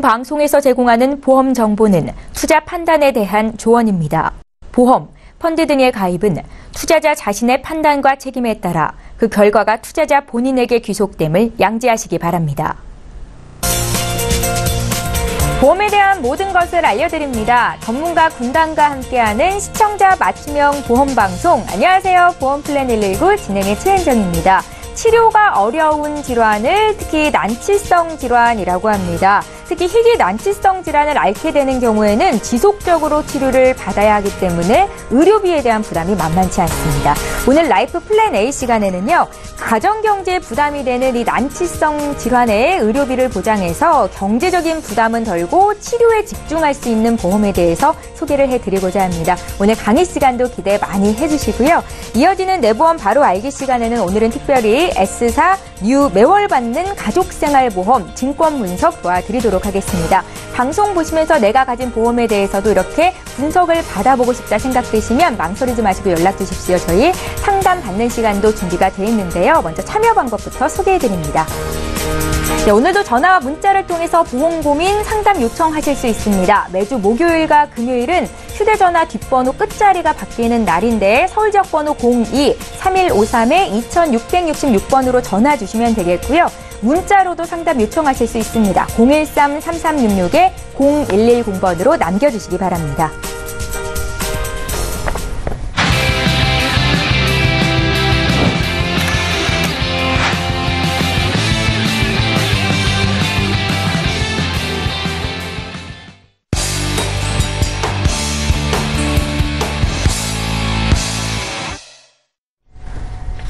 방송에서 제공하는 보험 정보는 투자 판단에 대한 조언입니다. 보험, 펀드 등의 가입은 투자자 자신의 판단과 책임에 따라 그 결과가 투자자 본인에게 귀속됨을 양지하시기 바랍니다. 보험에 대한 모든 것을 알려드립니다. 전문가 군단과 함께하는 시청자 맞춤형 보험방송. 안녕하세요. 보험플랜 119 진행의 최은정입니다. 치료가 어려운 질환을 특히 난치성 질환이라고 합니다. 특히 희귀 난치성 질환을 앓게 되는 경우에는 지속적으로 치료를 받아야 하기 때문에 의료비에 대한 부담이 만만치 않습니다. 오늘 라이프 플랜 A 시간에는요, 가정경제에 부담이 되는 이 난치성 질환의 의료비를 보장해서 경제적인 부담은 덜고 치료에 집중할 수 있는 보험에 대해서 소개를 해드리고자 합니다. 오늘 강의 시간도 기대 많이 해주시고요. 이어지는 내 보험 바로 알기 시간에는 오늘은 특별히 S사 뉴 매월 받는 가족생활보험 증권 분석 도와드리도록 하겠습니다. 방송 보시면서 내가 가진 보험에 대해서도 이렇게 분석을 받아보고 싶다 생각되시면 망설이지 마시고 연락 주십시오. 저희 상담 받는 시간도 준비가 돼 있는데요. 먼저 참여 방법부터 소개해드립니다. 네, 오늘도 전화와 문자를 통해서 보험 고민 상담 요청하실 수 있습니다. 매주 목요일과 금요일은 휴대전화 뒷번호 끝자리가 바뀌는 날인데 서울 지역번호 02-3153-2666번으로 전화 주시면 되겠고요. 문자로도 상담 요청하실 수 있습니다. 013-3366-0110번으로 남겨주시기 바랍니다.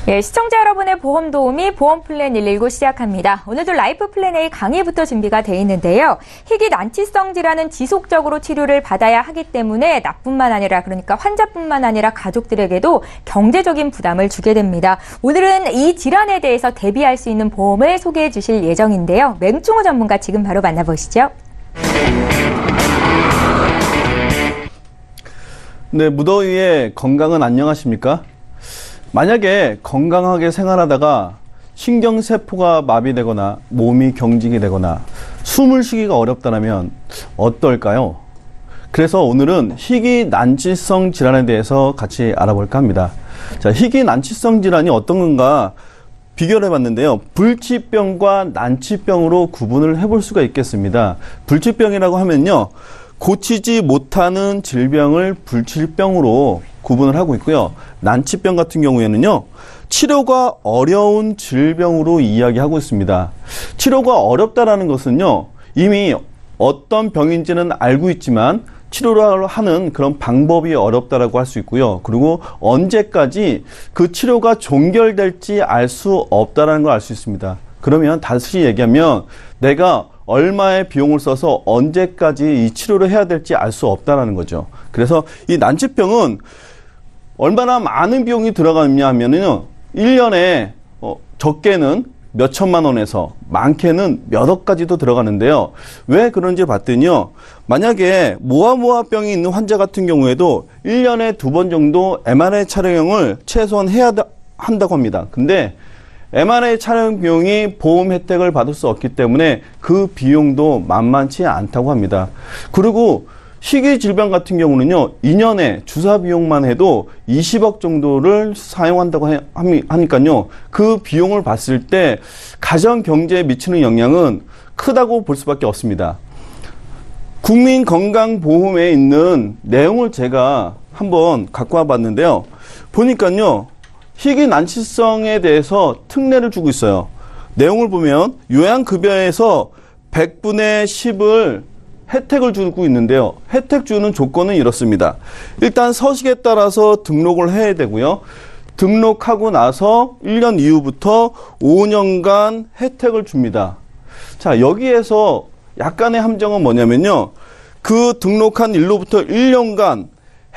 예, 시청자 여러분의 보험 도우미 보험 플랜 119 시작합니다. 오늘도 라이프 플랜 A 강의부터 준비가 돼 있는데요. 희귀 난치성 질환은 지속적으로 치료를 받아야 하기 때문에 나뿐만 아니라 그러니까 환자뿐만 아니라 가족들에게도 경제적인 부담을 주게 됩니다. 오늘은 이 질환에 대해서 대비할 수 있는 보험을 소개해 주실 예정인데요. 맹충호 전문가 지금 바로 만나보시죠. 네, 무더위에 건강은 안녕하십니까? 만약에 건강하게 생활하다가 신경세포가 마비되거나 몸이 경직이 되거나 숨을 쉬기가 어렵다면 어떨까요? 그래서 오늘은 희귀 난치성 질환에 대해서 같이 알아볼까 합니다. 자, 희귀 난치성 질환이 어떤 건가 비교를 해봤는데요. 불치병과 난치병으로 구분을 해볼 수가 있겠습니다. 불치병이라고 하면요, 고치지 못하는 질병을 불치병으로 구분을 하고 있고요. 난치병 같은 경우에는요, 치료가 어려운 질병으로 이야기하고 있습니다. 치료가 어렵다라는 것은요, 이미 어떤 병인지는 알고 있지만 치료를 하는 그런 방법이 어렵다라고 할 수 있고요. 그리고 언제까지 그 치료가 종결될지 알 수 없다라는 걸 알 수 있습니다. 그러면 다시 얘기하면 내가 얼마의 비용을 써서 언제까지 이 치료를 해야 될지 알 수 없다라는 거죠. 그래서 이 난치병은 얼마나 많은 비용이 들어가느냐 하면은 1년에 적게는 몇 천만 원에서 많게는 몇 억까지도 들어가는데요. 왜 그런지 봤더니요, 만약에 모아모아병이 있는 환자 같은 경우에도 1년에 2번 정도 MRI 촬영을 최소한 해야 한다고 합니다. 근데 MRI 촬영 비용이 보험 혜택을 받을 수 없기 때문에 그 비용도 만만치 않다고 합니다. 그리고 희귀 질병 같은 경우는요, 2년에 주사 비용만 해도 20억 정도를 사용한다고 하니까요, 그 비용을 봤을 때 가정 경제에 미치는 영향은 크다고 볼 수밖에 없습니다. 국민건강보험에 있는 내용을 제가 한번 갖고 와봤는데요. 보니까요, 희귀 난치성에 대해서 특례를 주고 있어요. 내용을 보면 요양급여에서 100분의 10을 혜택을 주고 있는데요. 혜택 주는 조건은 이렇습니다. 일단 서식에 따라서 등록을 해야 되고요. 등록하고 나서 1년 이후부터 5년간 혜택을 줍니다. 자, 여기에서 약간의 함정은 뭐냐면요, 그 등록한 일로부터 1년간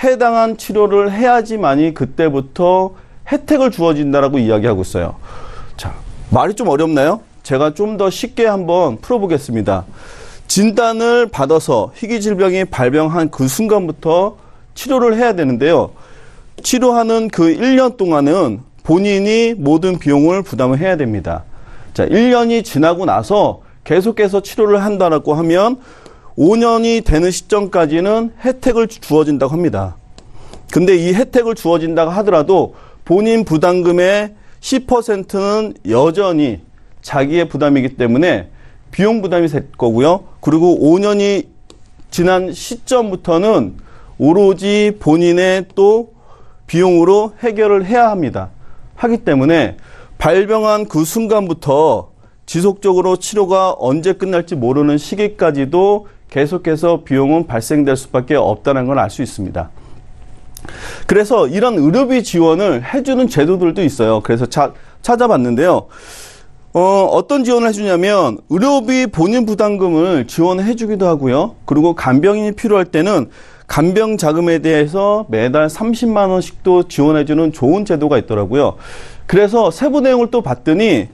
해당한 치료를 해야지만이 그때부터 혜택을 주어진다라고 이야기하고 있어요. 자, 말이 좀 어렵나요? 제가 좀 더 쉽게 한번 풀어보겠습니다. 진단을 받아서 희귀 질병이 발병한 그 순간부터 치료를 해야 되는데요. 치료하는 그 1년 동안은 본인이 모든 비용을 부담을 해야 됩니다. 자, 1년이 지나고 나서 계속해서 치료를 한다고 하면 5년이 되는 시점까지는 혜택을 주어진다고 합니다. 근데 이 혜택을 주어진다고 하더라도 본인 부담금의 10%는 여전히 자기의 부담이기 때문에 비용 부담이 될 거고요. 그리고 5년이 지난 시점부터는 오로지 본인의 또 비용으로 해결을 해야 합니다. 하기 때문에 발병한 그 순간부터 지속적으로 치료가 언제 끝날지 모르는 시기까지도 계속해서 비용은 발생될 수밖에 없다는 걸 알 수 있습니다. 그래서 이런 의료비 지원을 해주는 제도들도 있어요. 그래서 찾아봤는데요. 어떤 지원을 해주냐면 의료비 본인 부담금을 지원해 주기도 하고요. 그리고 간병인이 필요할 때는 간병 자금에 대해서 매달 30만 원씩도 지원해 주는 좋은 제도가 있더라고요. 그래서 세부 내용을 또 봤더니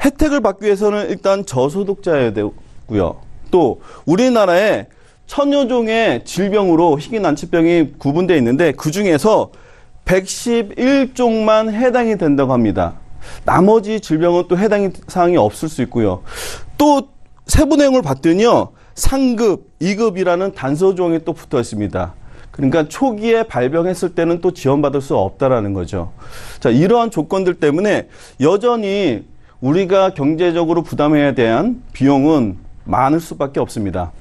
혜택을 받기 위해서는 일단 저소득자여야 되고요. 또 우리나라에 천여 종의 질병으로 희귀난치병이 구분되어 있는데 그중에서 111종만 해당이 된다고 합니다. 나머지 질병은 또 해당 사항이 없을 수 있고요. 또 세부 내용을 봤더니요. 상급, 2급이라는 단서조항이 또 붙어 있습니다. 그러니까 초기에 발병했을 때는 또 지원받을 수 없다라는 거죠. 자, 이러한 조건들 때문에 여전히 우리가 경제적으로 부담해야 대한 비용은 많을 수밖에 없습니다.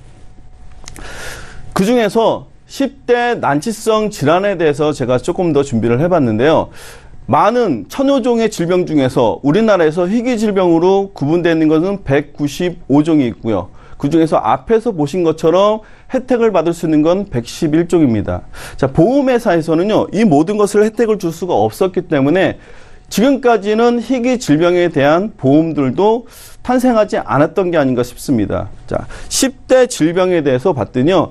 그 중에서 10대 난치성 질환에 대해서 제가 조금 더 준비를 해봤는데요. 많은 천여 종의 질병 중에서 우리나라에서 희귀 질병으로 구분되는 것은 195종이 있고요. 그 중에서 앞에서 보신 것처럼 혜택을 받을 수 있는 건 111종입니다. 자, 보험회사에서는요, 이 모든 것을 혜택을 줄 수가 없었기 때문에 지금까지는 희귀 질병에 대한 보험들도 탄생하지 않았던 게 아닌가 싶습니다. 자, 10대 질병에 대해서 봤더니요,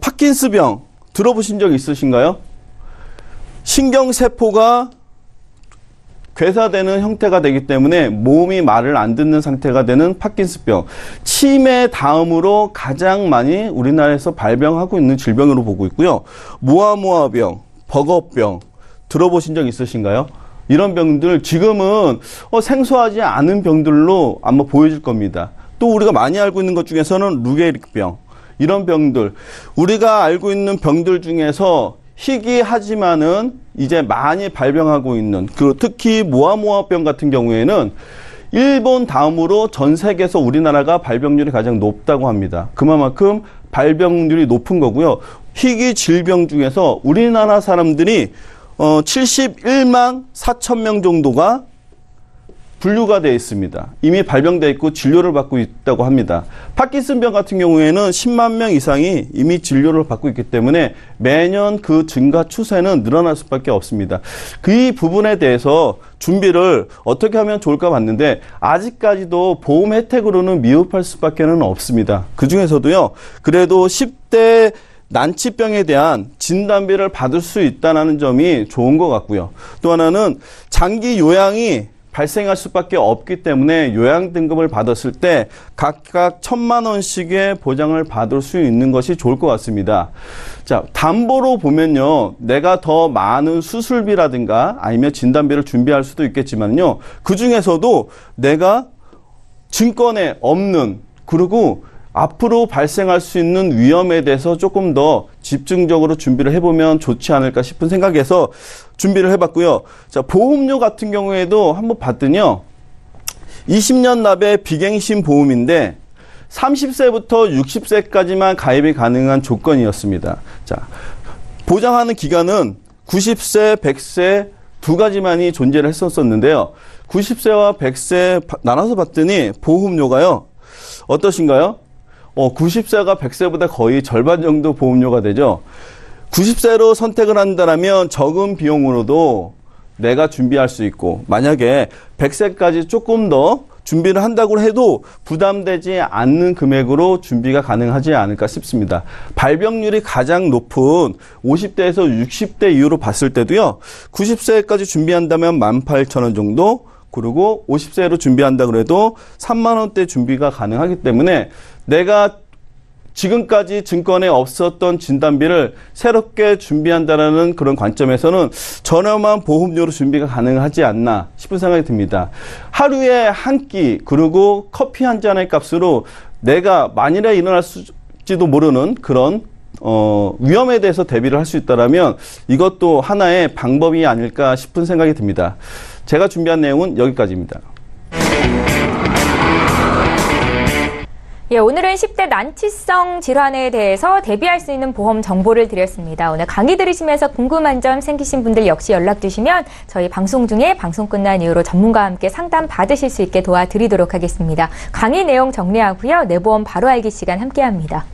파킨스병 들어보신 적 있으신가요? 신경세포가 괴사되는 형태가 되기 때문에 몸이 말을 안 듣는 상태가 되는 파킨스병. 치매 다음으로 가장 많이 우리나라에서 발병하고 있는 질병으로 보고 있고요. 모아모아병, 버거병 들어보신 적 있으신가요? 이런 병들 지금은 생소하지 않은 병들로 아마 보여질 겁니다. 또 우리가 많이 알고 있는 것 중에서는 루게릭병. 이런 병들. 우리가 알고 있는 병들 중에서 희귀하지만은 이제 많이 발병하고 있는 특히 모아모아병 같은 경우에는 일본 다음으로 전 세계에서 우리나라가 발병률이 가장 높다고 합니다. 그만큼 발병률이 높은 거고요. 희귀 질병 중에서 우리나라 사람들이 71만 4천 명 정도가 분류가 되어 있습니다. 이미 발병되어 있고 진료를 받고 있다고 합니다. 파킨슨병 같은 경우에는 10만 명 이상이 이미 진료를 받고 있기 때문에 매년 그 증가 추세는 늘어날 수밖에 없습니다. 그 부분에 대해서 준비를 어떻게 하면 좋을까 봤는데 아직까지도 보험 혜택으로는 미흡할 수밖에 없습니다. 그 중에서도요. 그래도 10대 난치병에 대한 진단비를 받을 수 있다는 점이 좋은 것 같고요. 또 하나는 장기 요양이 발생할 수밖에 없기 때문에 요양 등급을 받았을 때 각각 1,000만 원씩의 보장을 받을 수 있는 것이 좋을 것 같습니다. 자, 담보로 보면요. 내가 더 많은 수술비라든가 아니면 진단비를 준비할 수도 있겠지만요. 그 중에서도 내가 증권에 없는 그리고 앞으로 발생할 수 있는 위험에 대해서 조금 더 집중적으로 준비를 해보면 좋지 않을까 싶은 생각에서 준비를 해봤고요. 자, 보험료 같은 경우에도 한번 봤더니요. 20년 납의 비갱신 보험인데 30세부터 60세까지만 가입이 가능한 조건이었습니다. 자, 보장하는 기간은 90세, 100세 두 가지만이 존재를 했었는데요. 90세와 100세 나눠서 봤더니 보험료가요. 어떠신가요? 90세가 100세보다 거의 절반 정도 보험료가 되죠. 90세로 선택을 한다면 적은 비용으로도 내가 준비할 수 있고 만약에 100세까지 조금 더 준비를 한다고 해도 부담되지 않는 금액으로 준비가 가능하지 않을까 싶습니다. 발병률이 가장 높은 50대에서 60대 이후로 봤을 때도요. 90세까지 준비한다면 18,000원 정도 그리고 50세로 준비한다 그래도 3만 원대 준비가 가능하기 때문에 내가 지금까지 증권에 없었던 진단비를 새롭게 준비한다는 그런 관점에서는 저렴한 보험료로 준비가 가능하지 않나 싶은 생각이 듭니다. 하루에 한 끼 그리고 커피 한 잔의 값으로 내가 만일에 일어날지도 모르는 그런 위험에 대해서 대비를 할 수 있다면 이것도 하나의 방법이 아닐까 싶은 생각이 듭니다. 제가 준비한 내용은 여기까지입니다. 예, 오늘은 10대 난치성 질환에 대해서 대비할 수 있는 보험 정보를 드렸습니다. 오늘 강의 들으시면서 궁금한 점 생기신 분들 역시 연락 주시면 저희 방송 중에 방송 끝난 이후로 전문가와 함께 상담 받으실 수 있게 도와드리도록 하겠습니다. 강의 내용 정리하고요. 내 보험 바로 알기 시간 함께합니다.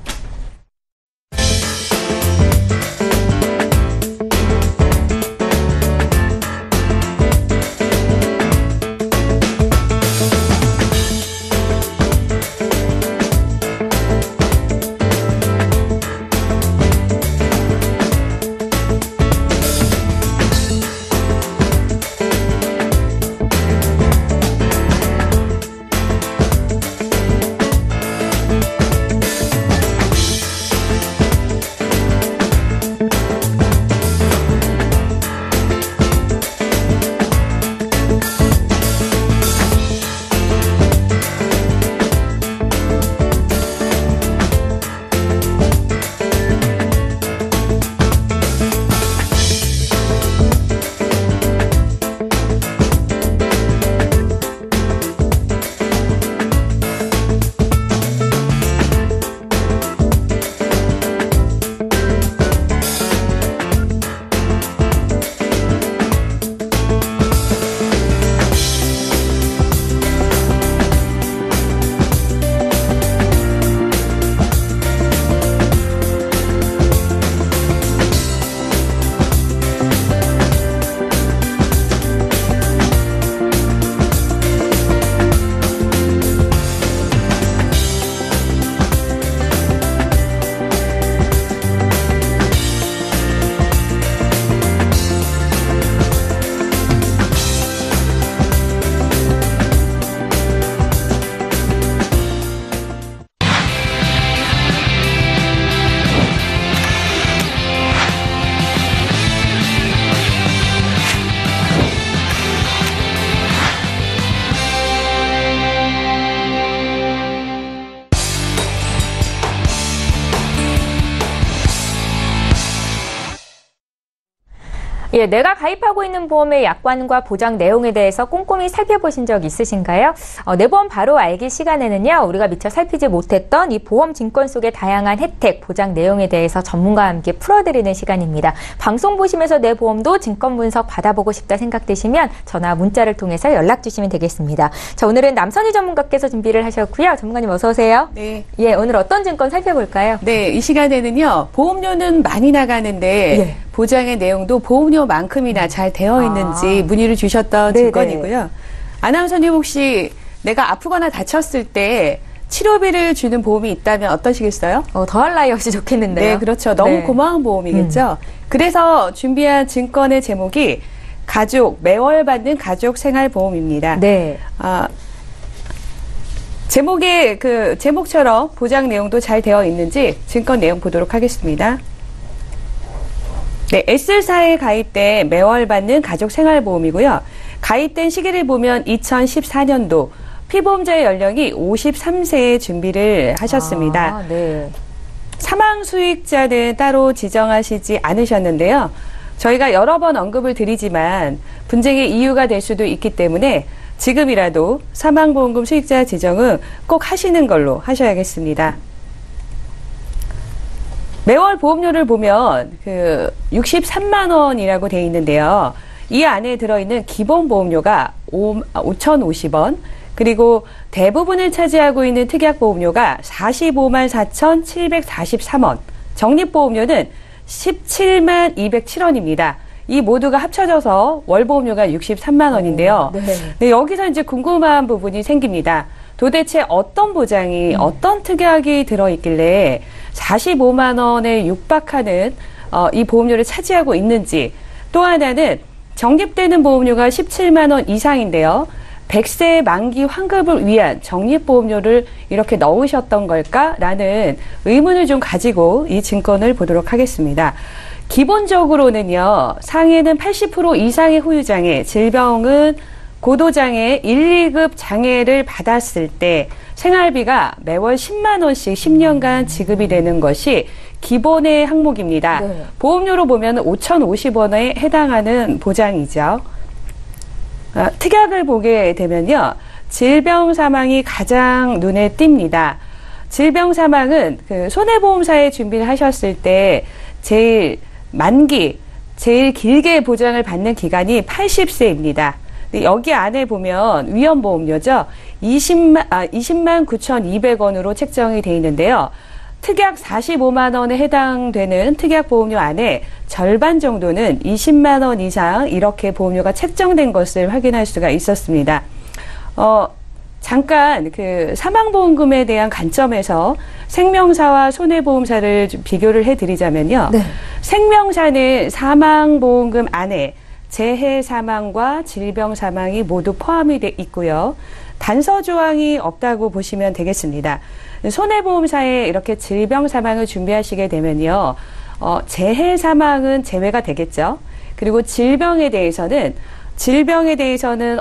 예, 내가 가입하고 있는 보험의 약관과 보장 내용에 대해서 꼼꼼히 살펴보신 적 있으신가요? 내 보험 바로 알기 시간에는요, 우리가 미처 살피지 못했던 이 보험 증권 속의 다양한 혜택, 보장 내용에 대해서 전문가와 함께 풀어드리는 시간입니다. 방송 보시면서 내 보험도 증권 분석 받아보고 싶다 생각되시면 전화, 문자를 통해서 연락 주시면 되겠습니다. 자, 오늘은 남선희 전문가께서 준비를 하셨고요. 전문가님 어서 오세요. 네. 예, 오늘 어떤 증권 살펴볼까요? 네, 이 시간에는요, 보험료는 많이 나가는데, 예. 보장의 내용도 보험료만큼이나 잘 되어 있는지 문의를 주셨던 네네. 증권이고요. 아나운서님 혹시 내가 아프거나 다쳤을 때 치료비를 주는 보험이 있다면 어떠시겠어요? 더할 나위 없이 좋겠는데요. 네, 그렇죠. 너무 네. 고마운 보험이겠죠. 그래서 준비한 증권의 제목이 매월 받는 가족 생활보험입니다. 네. 제목에 제목처럼 보장 내용도 잘 되어 있는지 증권 내용 보도록 하겠습니다. 네, S사에 가입된 매월 받는 가족 생활보험이고요. 가입된 시기를 보면 2014년도 피보험자의 연령이 53세에 준비를 하셨습니다. 네. 사망 수익자는 따로 지정하시지 않으셨는데요. 저희가 여러 번 언급을 드리지만 분쟁의 이유가 될 수도 있기 때문에 지금이라도 사망보험금 수익자 지정은 꼭 하시는 걸로 하셔야겠습니다. 매월 보험료를 보면 63만 원이라고 되어 있는데요. 이 안에 들어있는 기본 보험료가 5,050원, 그리고 대부분을 차지하고 있는 특약보험료가 45만 4,743원, 적립보험료는 17만 207원입니다. 이 모두가 합쳐져서 월보험료가 63만 원인데요. 네, 여기서 이제 궁금한 부분이 생깁니다. 도대체 어떤 보장이, 어떤 특약이 들어있길래 45만 원에 육박하는 이 보험료를 차지하고 있는지, 또 하나는 적립되는 보험료가 17만 원 이상인데요. 100세 만기 환급을 위한 적립보험료를 이렇게 넣으셨던 걸까라는 의문을 좀 가지고 이 증권을 보도록 하겠습니다. 기본적으로는요, 상해는 80% 이상의 후유장애, 질병은 고도장애 1, 2급 장애를 받았을 때 생활비가 매월 10만 원씩 10년간 지급이 되는 것이 기본의 항목입니다. 네. 보험료로 보면 5,050원에 해당하는 보장이죠. 특약을 보게 되면요, 질병 사망이 가장 눈에 띕니다. 질병 사망은 그 손해보험사에 준비를 하셨을 때 제일 만기, 제일 길게 보장을 받는 기간이 80세입니다. 여기 안에 보면 위험보험료죠. 20만 9,200원으로 책정이 되어 있는데요. 특약 45만 원에 해당되는 특약 보험료 안에 절반 정도는 20만 원 이상 이렇게 보험료가 책정된 것을 확인할 수가 있었습니다. 잠깐 그 사망보험금에 대한 관점에서 생명사와 손해보험사를 좀 비교를 해드리자면요. 네. 생명사는 사망보험금 안에 재해 사망과 질병 사망이 모두 포함이 돼 있고요. 단서 조항이 없다고 보시면 되겠습니다. 손해보험사에 이렇게 질병 사망을 준비하시게 되면요, 재해 사망은 제외가 되겠죠. 그리고 질병에 대해서는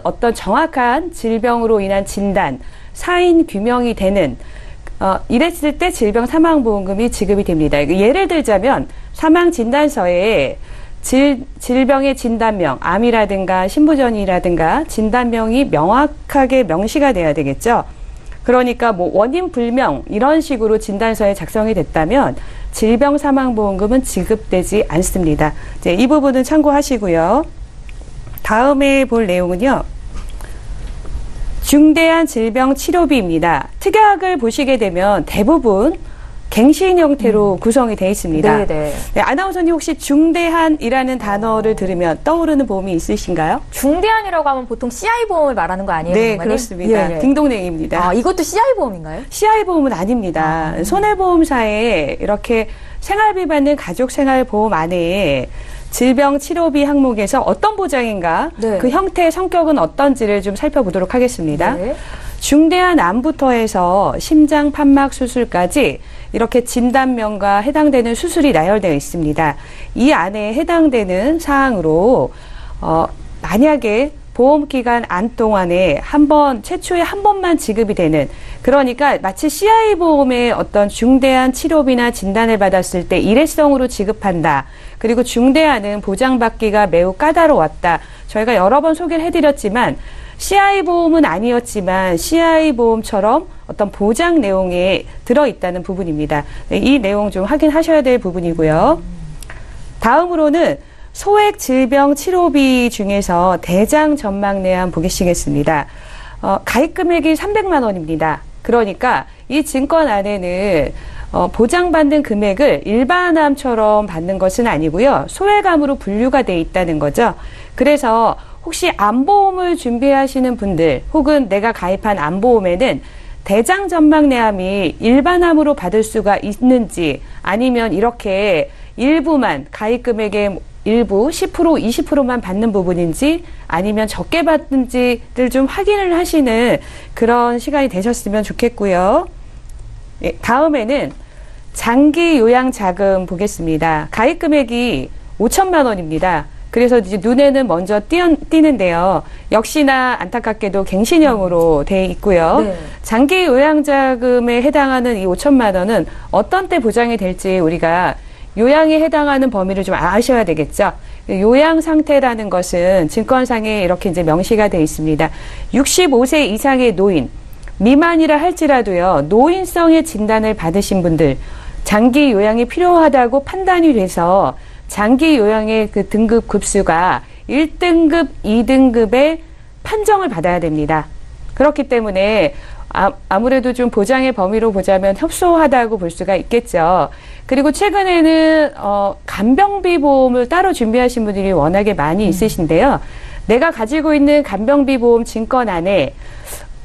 어떤 정확한 질병으로 인한 진단, 사인 규명이 되는, 이랬을 때 질병 사망보험금이 지급이 됩니다. 예를 들자면 사망진단서에 질병의 진단명, 암이라든가 신부전이라든가 진단명이 명확하게 명시가 돼야 되겠죠. 그러니까 뭐 원인 불명 이런 식으로 진단서에 작성이 됐다면 질병 사망보험금은 지급되지 않습니다. 이제 이 부분은 참고하시고요. 다음에 볼 내용은요, 중대한 질병 치료비입니다. 특약을 보시게 되면 대부분 갱신 형태로 구성이 되어 있습니다. 네네. 네, 아나운서님 혹시 중대한이라는 단어를 들으면 떠오르는 보험이 있으신가요? 중대한이라고 하면 보통 CI 보험을 말하는 거 아니에요? 네, 장관님? 그렇습니다. 예, 예. 딩동댕입니다. 이것도 CI 보험인가요? CI 보험은 아닙니다. 손해보험사에 이렇게 생활비 받는 가족생활보험 안에 질병 치료비 항목에서 어떤 보장인가, 네. 그 형태, 성격은 어떤지를 좀 살펴보도록 하겠습니다. 네. 중대한 암부터 해서 심장 판막 수술까지 이렇게 진단명과 해당되는 수술이 나열되어 있습니다. 이 안에 해당되는 사항으로 만약에 보험기간 안 동안에 최초에 한 번만 지급이 되는, 그러니까 마치 CI보험의 어떤 중대한 치료비나 진단을 받았을 때 일회성으로 지급한다. 그리고 중대한은 보장받기가 매우 까다로웠다. 저희가 여러 번 소개를 해드렸지만 CI보험은 아니었지만 CI보험처럼 어떤 보장 내용에 들어있다는 부분입니다. 네, 이 내용 좀 확인하셔야 될 부분이고요. 다음으로는 소액 질병 치료비 중에서 대장 전망내암 보시겠습니다. 가입 금액이 300만 원입니다. 그러니까 이 증권 안에는 보장받는 금액을 일반암처럼 받는 것은 아니고요. 소액암으로 분류가 돼 있다는 거죠. 그래서 혹시 암보험을 준비하시는 분들 혹은 내가 가입한 암보험에는 대장 전망내암이 일반암으로 받을 수가 있는지, 아니면 이렇게 일부만 가입 금액의 일부 10%, 20%만 받는 부분인지, 아니면 적게 받는지를 좀 확인을 하시는 그런 시간이 되셨으면 좋겠고요. 네, 다음에는 장기 요양 자금 보겠습니다. 가입 금액이 5천만 원입니다. 그래서 이제 눈에는 먼저 띄는데요. 역시나 안타깝게도 갱신형으로 돼 있고요. 네. 장기 요양자금에 해당하는 이 5천만 원은 어떤 때 보장이 될지 우리가 요양에 해당하는 범위를 좀 아셔야 되겠죠. 요양 상태라는 것은 증권상에 이렇게 이제 명시가 돼 있습니다. 65세 이상의 노인 미만이라 할지라도요, 노인성의 진단을 받으신 분들, 장기 요양이 필요하다고 판단이 돼서 장기 요양의 그 등급 급수가 1등급, 2등급의 판정을 받아야 됩니다. 그렇기 때문에 아무래도 좀 보장의 범위로 보자면 협소하다고 볼 수가 있겠죠. 그리고 최근에는 간병비 보험을 따로 준비하신 분들이 워낙에 많이 있으신데요. 내가 가지고 있는 간병비 보험 증권 안에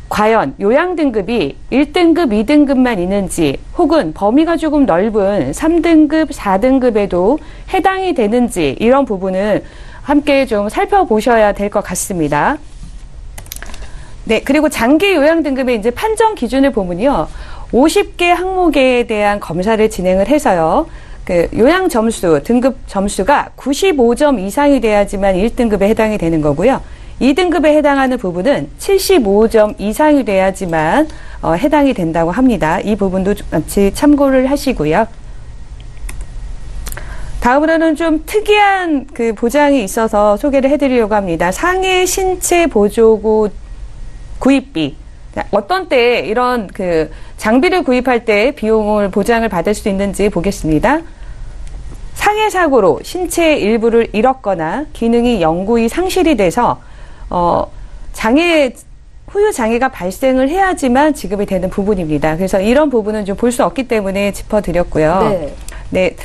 과연 요양 등급이 1등급, 2등급만 있는지, 혹은 범위가 조금 넓은 3등급, 4등급에도 해당이 되는지, 이런 부분은 함께 좀 살펴보셔야 될 것 같습니다. 네, 그리고 장기 요양 등급의 이제 판정 기준을 보면요. 50개 항목에 대한 검사를 진행을 해서요. 그 요양 점수, 등급 점수가 95점 이상이 돼야지만 1등급에 해당이 되는 거고요. 2등급에 해당하는 부분은 75점 이상이 돼야지만 해당이 된다고 합니다. 이 부분도 같이 참고를 하시고요. 다음으로는 좀 특이한 그 보장이 있어서 소개를 해드리려고 합니다. 상해 신체 보조구 구입비. 어떤 때 이런 그 장비를 구입할 때 비용을 보장을 받을 수 있는지 보겠습니다. 상해 사고로 신체의 일부를 잃었거나 기능이 영구히 상실이 돼서 후유 장애가 발생을 해야지만 지급이 되는 부분입니다. 그래서 이런 부분은 좀 볼 수 없기 때문에 짚어드렸고요. 네. 네,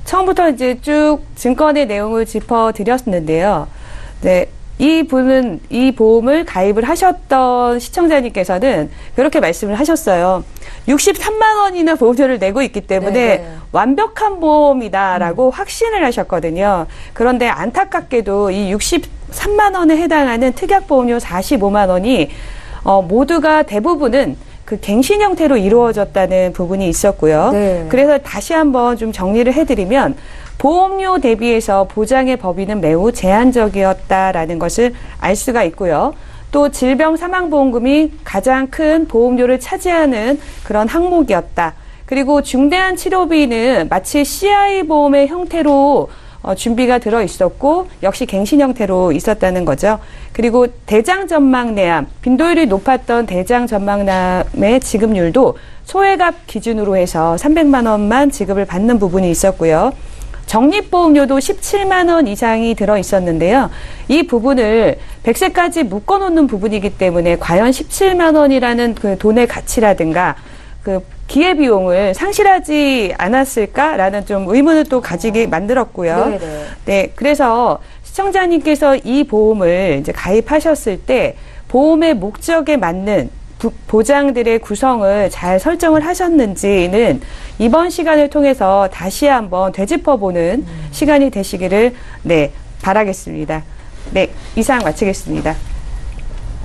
처음부터 이제 쭉 증권의 내용을 짚어드렸는데요. 네, 이 보험을 가입을 하셨던 시청자님께서는 그렇게 말씀을 하셨어요. 63만 원이나 보험료를 내고 있기 때문에 네네. 완벽한 보험이다라고 확신을 하셨거든요. 그런데 안타깝게도 이 63만 원에 해당하는 특약보험료 45만 원이 모두가 대부분은 그 갱신 형태로 이루어졌다는 부분이 있었고요. 네. 그래서 다시 한번 좀 정리를 해드리면 보험료 대비해서 보장의 범위는 매우 제한적이었다라는 것을 알 수가 있고요. 또 질병 사망보험금이 가장 큰 보험료를 차지하는 그런 항목이었다. 그리고 중대한 치료비는 마치 CI 보험의 형태로 준비가 들어 있었고 역시 갱신 형태로 있었다는 거죠. 그리고 대장전망내암, 빈도율이 높았던 대장전망암의 지급률도 소외갑 기준으로 해서 300만 원만 지급을 받는 부분이 있었고요. 적립보험료도 17만 원 이상이 들어 있었는데요. 이 부분을 100세까지 묶어놓는 부분이기 때문에 과연 17만 원이라는 그 돈의 가치라든가 그 기회비용을 상실하지 않았을까라는 좀 의문을 또 가지게 만들었고요. 네네. 네, 그래서 시청자님께서 이 보험을 이제 가입하셨을 때 보험의 목적에 맞는 보장들의 구성을 잘 설정을 하셨는지는 이번 시간을 통해서 다시 한번 되짚어보는 시간이 되시기를 바라겠습니다. 네, 이상 마치겠습니다.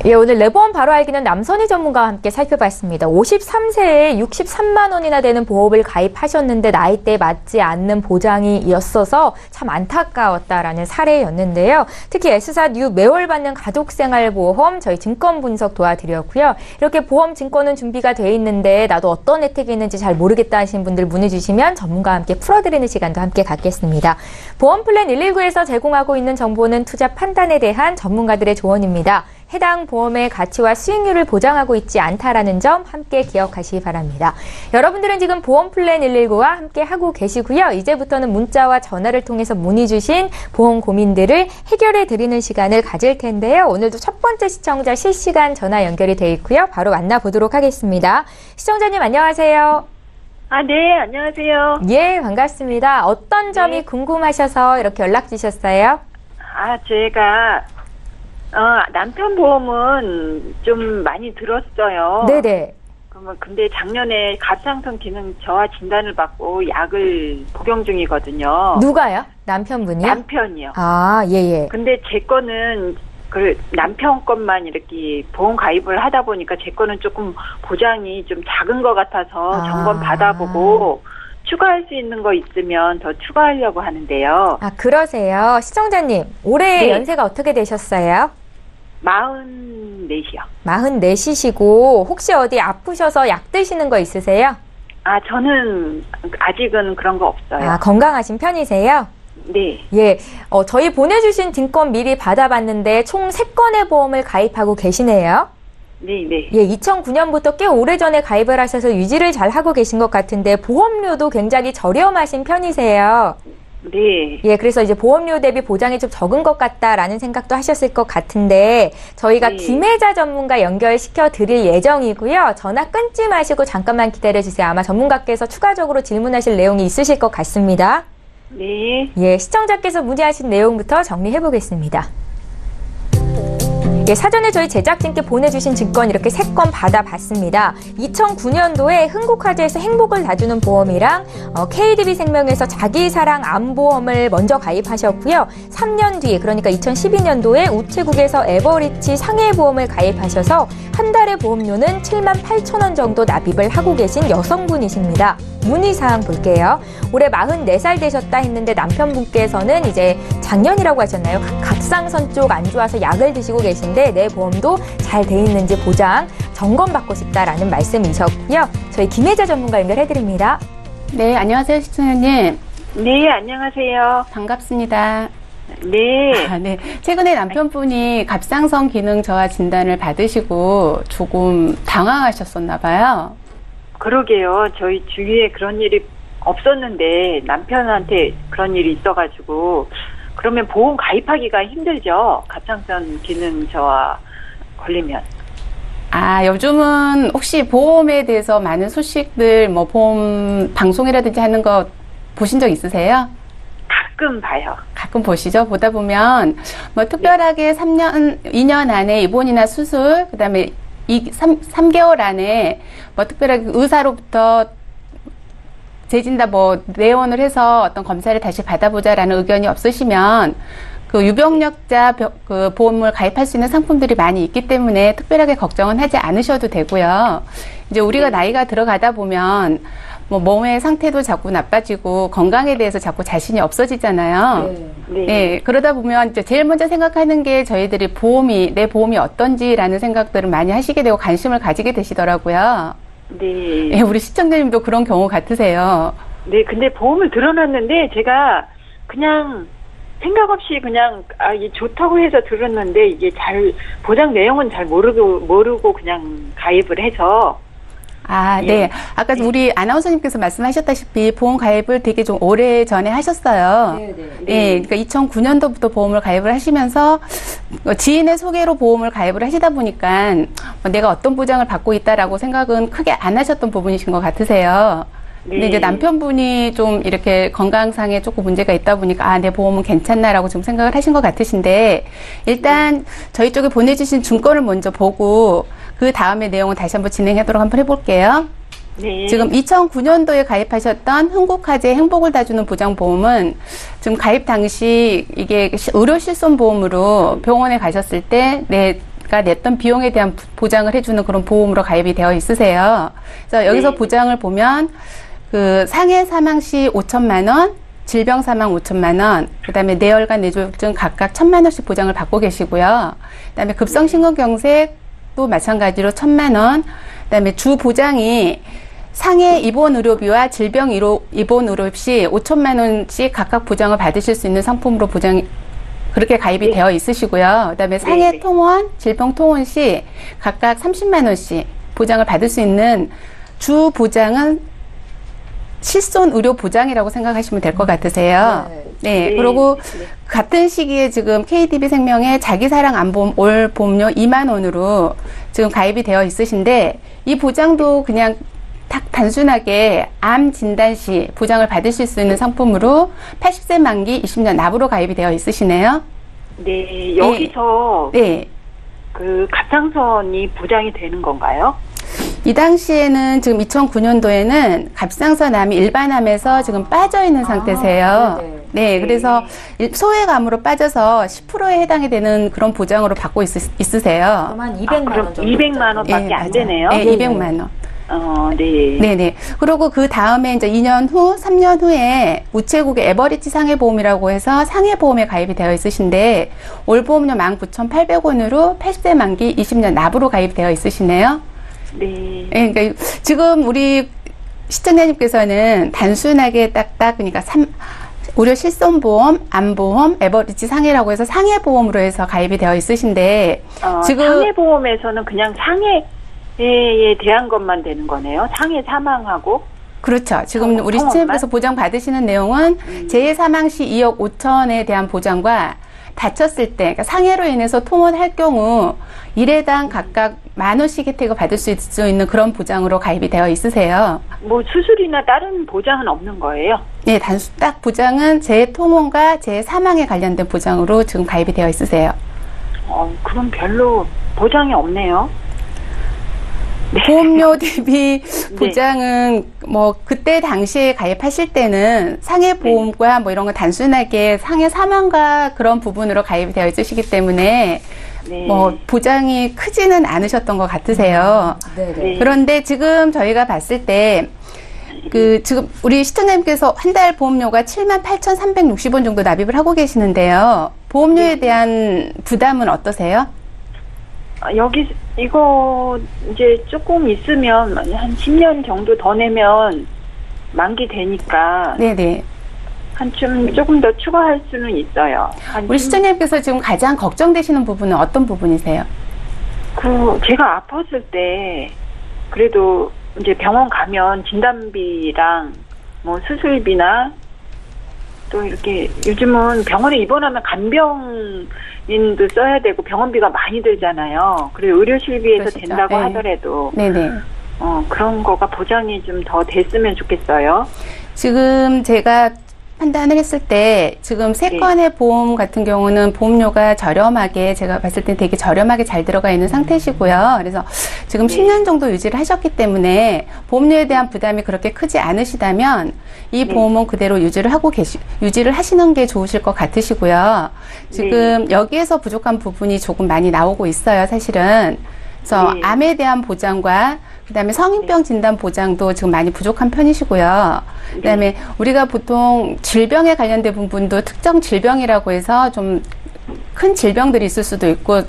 예, 오늘 내보험 바로 알기는 남선희 전문가와 함께 살펴봤습니다. 53세에 63만 원이나 되는 보험을 가입하셨는데 나이대에 맞지 않는 보장이었어서 참 안타까웠다라는 사례였는데요. 특히 S사 뉴 매월 받는 가족생활보험 저희 증권 분석 도와드렸고요. 이렇게 보험 증권은 준비가 돼 있는데 나도 어떤 혜택이 있는지 잘 모르겠다 하시는 분들 문의 주시면 전문가와 함께 풀어드리는 시간도 함께 갖겠습니다. 보험플랜 119에서 제공하고 있는 정보는 투자 판단에 대한 전문가들의 조언입니다. 해당 보험의 가치와 수익률을 보장하고 있지 않다라는 점 함께 기억하시기 바랍니다. 여러분들은 지금 보험플랜 119와 함께 하고 계시고요. 이제부터는 문자와 전화를 통해서 문의 주신 보험 고민들을 해결해 드리는 시간을 가질 텐데요. 오늘도 첫 번째 시청자 실시간 전화 연결이 돼 있고요. 바로 만나보도록 하겠습니다. 시청자님 안녕하세요. 네, 안녕하세요. 예, 반갑습니다. 어떤 점이 궁금하셔서 이렇게 연락 주셨어요? 제가 남편 보험은 좀 많이 들었어요. 네네. 근데 작년에 갑상선 기능 저하 진단을 받고 약을 복용 중이거든요. 누가요? 남편분이요? 남편이요. 예. 근데 제 거는 남편 것만 이렇게 보험 가입을 하다 보니까 제 거는 조금 보장이 좀 작은 것 같아서 점검 받아보고 추가할 수 있는 거 있으면 더 추가하려고 하는데요. 그러세요. 시청자님, 올해 네. 연세가 어떻게 되셨어요? 44이요. 44시고 혹시 어디 아프셔서 약 드시는 거 있으세요? 저는 아직은 그런 거 없어요. 건강하신 편이세요? 네. 예. 저희 보내주신 증권 미리 받아봤는데 총 3건의 보험을 가입하고 계시네요. 네. 예, 2009년부터 꽤 오래전에 가입을 하셔서 유지를 잘 하고 계신 것 같은데 보험료도 굉장히 저렴하신 편이세요. 네. 예, 그래서 이제 보험료 대비 보장이 좀 적은 것 같다라는 생각도 하셨을 것 같은데 저희가 네. 김혜자 전문가 연결시켜 드릴 예정이고요. 전화 끊지 마시고 잠깐만 기다려 주세요. 아마 전문가께서 추가적으로 질문하실 내용이 있으실 것 같습니다. 네. 예, 시청자께서 문의하신 내용부터 정리해 보겠습니다. 예, 사전에 저희 제작진께 보내주신 증권 이렇게 3건 받아봤습니다. 2009년도에 흥국화재에서 행복을 다주는 보험이랑 KDB생명에서 자기사랑 암보험을 먼저 가입하셨고요. 3년 뒤 그러니까 2012년도에 우체국에서 에버리지 상해보험을 가입하셔서 한 달의 보험료는 78,000원 정도 납입을 하고 계신 여성분이십니다. 문의사항 볼게요. 올해 44살 되셨다 했는데 남편분께서는 이제 작년이라고 하셨나요? 갑상선 쪽 안 좋아서 약을 드시고 계신데 내 보험도 잘 돼 있는지 보장 점검받고 싶다라는 말씀이셨고요. 저희 김혜자 전문가 연결해드립니다. 네, 안녕하세요, 시청자님. 네, 안녕하세요. 반갑습니다. 네. 네. 최근에 남편분이 갑상선 기능 저하 진단을 받으시고 조금 당황하셨었나 봐요. 그러게요. 저희 주위에 그런 일이 없었는데 남편한테 그런 일이 있어가지고 그러면 보험 가입하기가 힘들죠. 갑상선 기능 저하 걸리면. 아, 요즘은 혹시 보험에 대해서 많은 소식들, 뭐 보험 방송이라든지 하는 거 보신 적 있으세요? 가끔 봐요. 가끔 보시죠. 보다 보면 뭐 특별하게 2년 안에 입원이나 수술, 그다음에 3개월 안에 뭐 특별하게 의사로부터 재진다 뭐 내원을 해서 어떤 검사를 다시 받아보자라는 의견이 없으시면 그 유병력자 그 보험을 가입할 수 있는 상품들이 많이 있기 때문에 특별하게 걱정은 하지 않으셔도 되고요. 이제 우리가 나이가 들어가다 보면 뭐 몸의 상태도 자꾸 나빠지고 건강에 대해서 자꾸 자신이 없어지잖아요. 네. 그러다 보면 이제 제일 먼저 생각하는 게 저희들이 내 보험이 어떤지라는 생각들을 많이 하시게 되고 관심을 가지게 되시더라고요. 네. 우리 시청자님도 그런 경우 같으세요. 네, 근데 보험을 들어놨는데 제가 그냥 생각 없이 그냥 이게 좋다고 해서 들었는데 이게 보장 내용은 잘 모르고 그냥 가입을 해서. 아, 예. 네. 아까 우리 아나운서님께서 말씀하셨다시피 보험 가입을 되게 좀 오래 전에 하셨어요. 네. 그러니까 2009년도부터 보험을 가입을 하시면서 지인의 소개로 보험을 가입을 하시다 보니까 내가 어떤 보장을 받고 있다라고 생각은 크게 안 하셨던 부분이신 것 같으세요. 근데 이제 남편분이 좀 이렇게 건강상에 조금 문제가 있다 보니까 내 보험은 괜찮나라고 좀 생각을 하신 것 같으신데 일단 저희 쪽에 보내주신 증권을 먼저 보고 그 다음에 내용을 다시 한번 진행하도록 한번 해볼게요. 네. 지금 2009년도에 가입하셨던 흥국화재 행복을 다주는 보장보험은 지금 가입 당시 이게 의료실손보험으로 병원에 가셨을 때 내가 냈던 비용에 대한 보장을 해주는 그런 보험으로 가입이 되어 있으세요. 그래서 여기서 보장을 보면 그 상해 사망 시 5천만 원, 질병 사망 5천만 원, 그다음에 뇌혈관 뇌졸중 각각 1,000만 원씩 보장을 받고 계시고요. 그다음에 급성심근경색도 마찬가지로 1,000만 원, 그다음에 주 보장이 상해 입원 의료비와 질병 입원 의료비 시 5천만 원씩 각각 보장을 받으실 수 있는 상품으로 그렇게 가입이 되어 있으시고요. 그다음에 상해 통원, 질병 통원 시 각각 30만 원씩 보장을 받을 수 있는 주 보장은 실손 의료 보장이라고 생각하시면 될 것 같으세요. 네. 그리고 같은 시기에 지금 KDB 생명의 자기사랑 암보험 올 보험료 2만 원으로 지금 가입이 되어 있으신데 이 보장도 그냥 딱 단순하게 암 진단 시 보장을 받으실 수 있는 상품으로 80세 만기 20년 납으로 가입이 되어 있으시네요. 네. 여기서 그 갑상선이 보장이 되는 건가요? 이 당시에는 지금 2009년도에는 갑상선암이 일반암에서 지금 빠져 있는 상태세요. 네, 그래서 소외감으로 빠져서 10%에 해당이 되는 그런 보장으로 받고 있으세요. 그러면 200만 원 정도. 200만 원밖에 안 되네요. 네, 200만 원. 네. 네네. 그리고 그 다음에 이제 2년 후, 3년 후에 우체국의 에버리지 상해보험이라고 해서 상해보험에 가입이 되어 있으신데 올 보험료 19,800원으로 80세 만기 20년 납으로 가입되어 있으시네요. 네. 네, 그러니까 지금 우리 시청자님께서는 단순하게 딱딱 그러니까 의료 실손보험, 암보험, 에버리지 상해라고 해서 상해보험으로 해서 가입이 되어 있으신데 지금 상해보험에서는 그냥 상해에 대한 것만 되는 거네요. 상해 사망하고. 그렇죠. 지금 우리 시청자님께서 보장 받으시는 내용은 재해 사망 시 2억 5천에 대한 보장과 다쳤을 때, 그러니까 상해로 인해서 통원할 경우 1회당 각각 10,000원씩 혜택을 받을 수 있는 그런 보장으로 가입이 되어 있으세요. 뭐 수술이나 다른 보장은 없는 거예요? 네, 딱 보장은 재해 통원과 재해 사망에 관련된 보장으로 지금 가입이 되어 있으세요. 그럼 별로 보장이 없네요. 보험료 대비 보장은 뭐 그때 당시에 가입하실 때는 상해 보험과 뭐 이런 거 단순하게 상해 사망과 그런 부분으로 가입이 되어 있으시기 때문에 네. 뭐 보장이 크지는 않으셨던 것 같으세요. 네. 그런데 지금 저희가 봤을 때 지금 우리 시청자님께서 한 달 보험료가 78,360원 정도 납입을 하고 계시는데요. 보험료에 대한 부담은 어떠세요? 이거 이제 조금 있으면 한 10년 정도 더 내면 만기 되니까 네네. 조금 더 추가할 수는 있어요. 우리 시청자님께서 지금 가장 걱정되시는 부분은 어떤 부분이세요? 제가 아팠을 때 그래도 이제 병원 가면 진단비랑 뭐 수술비나 또 이렇게 요즘은 병원에 입원하면 간병인도 써야 되고 병원비가 많이 들잖아요. 그리고 의료실비에서 그러시죠. 된다고 네. 하더라도 네네. 그런 거가 보장이 좀 더 됐으면 좋겠어요. 지금 제가 판단을 했을 때 지금 세 네. 건의 보험 같은 경우는 보험료가 저렴하게 제가 봤을 때 되게 저렴하게 잘 들어가 있는 상태시고요. 그래서 지금 10년 정도 유지를 하셨기 때문에 보험료에 대한 부담이 그렇게 크지 않으시다면 이 보험은 그대로 유지를 하시는 게 좋으실 것 같으시고요. 지금 여기에서 부족한 부분이 조금 많이 나오고 있어요, 사실은. 그래서 암에 대한 보장과 그다음에 성인병 진단 보장도 지금 많이 부족한 편이시고요. 그다음에 우리가 보통 질병에 관련된 부분도 특정 질병이라고 해서 좀 큰 질병들이 있을 수도 있고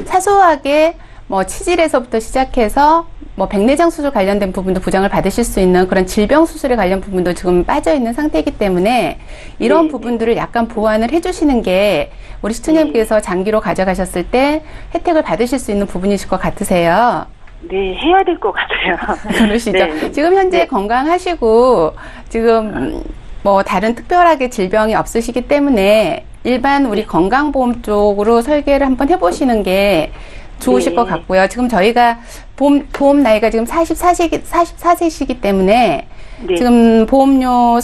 사소하게 뭐 치질에서부터 시작해서 뭐 백내장 수술 관련된 부분도 보장을 받으실 수 있는 그런 질병 수술에 관련 부분도 지금 빠져 있는 상태이기 때문에 이런 부분들을 약간 보완을 해주시는 게 우리 시청자님께서 장기로 가져가셨을 때 혜택을 받으실 수 있는 부분이실 것 같으세요. 네, 해야 될 것 같아요. 그러시죠. 네. 지금 현재 건강하시고 지금 뭐 다른 특별하게 질병이 없으시기 때문에 일반 우리 건강보험 쪽으로 설계를 한번 해보시는 게 좋으실 것 같고요. 지금 저희가 보험 나이가 지금 44세시기 때문에 지금 보험료